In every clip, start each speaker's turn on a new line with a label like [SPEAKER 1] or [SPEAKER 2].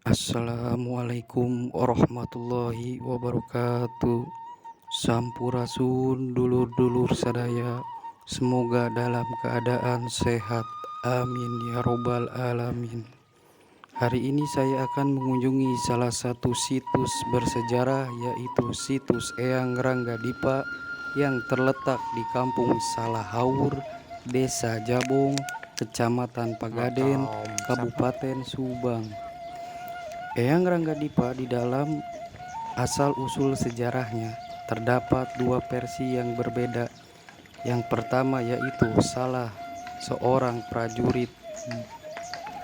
[SPEAKER 1] Assalamualaikum warahmatullahi wabarakatuh. Sampurasun dulur-dulur sadaya, semoga dalam keadaan sehat, amin ya robbal alamin. Hari ini saya akan mengunjungi salah satu situs bersejarah, yaitu situs Eyang Ranggadipa yang terletak di Kampung Salahaur, Desa Jabong, Kecamatan Pagaden, Kabupaten Subang. Eyang Ranggadipa, di dalam asal-usul sejarahnya terdapat dua versi yang berbeda. Yang pertama yaitu salah seorang prajurit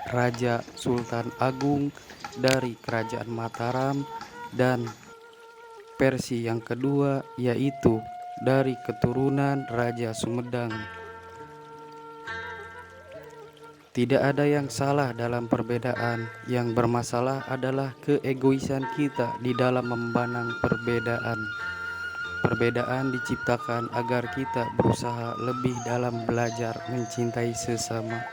[SPEAKER 1] Raja Sultan Agung dari Kerajaan Mataram, dan versi yang kedua yaitu dari keturunan Raja Sumedang. Tidak ada yang salah dalam perbedaan, yang bermasalah adalah keegoisan kita di dalam memandang perbedaan. Perbedaan diciptakan agar kita berusaha lebih dalam belajar mencintai sesama.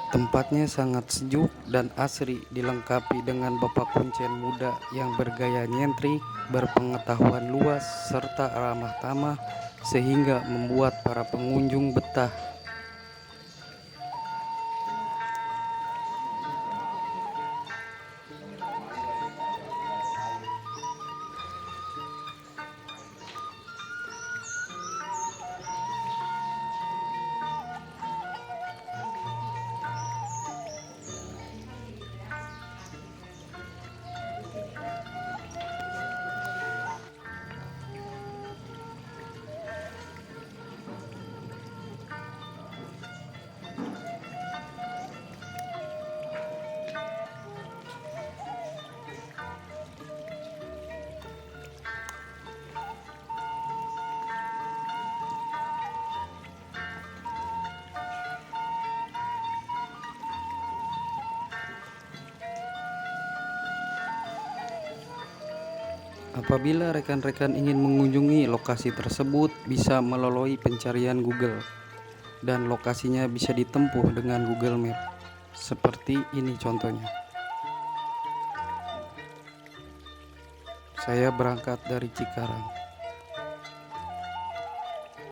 [SPEAKER 1] Tempatnya sangat sejuk dan asri, dilengkapi dengan bapak kuncen muda yang bergaya nyentrik, berpengetahuan luas, serta ramah tamah, sehingga membuat para pengunjung betah. Apabila rekan-rekan ingin mengunjungi lokasi tersebut, bisa melalui pencarian Google, dan lokasinya bisa ditempuh dengan Google Map. Seperti ini contohnya. Saya berangkat dari Cikarang.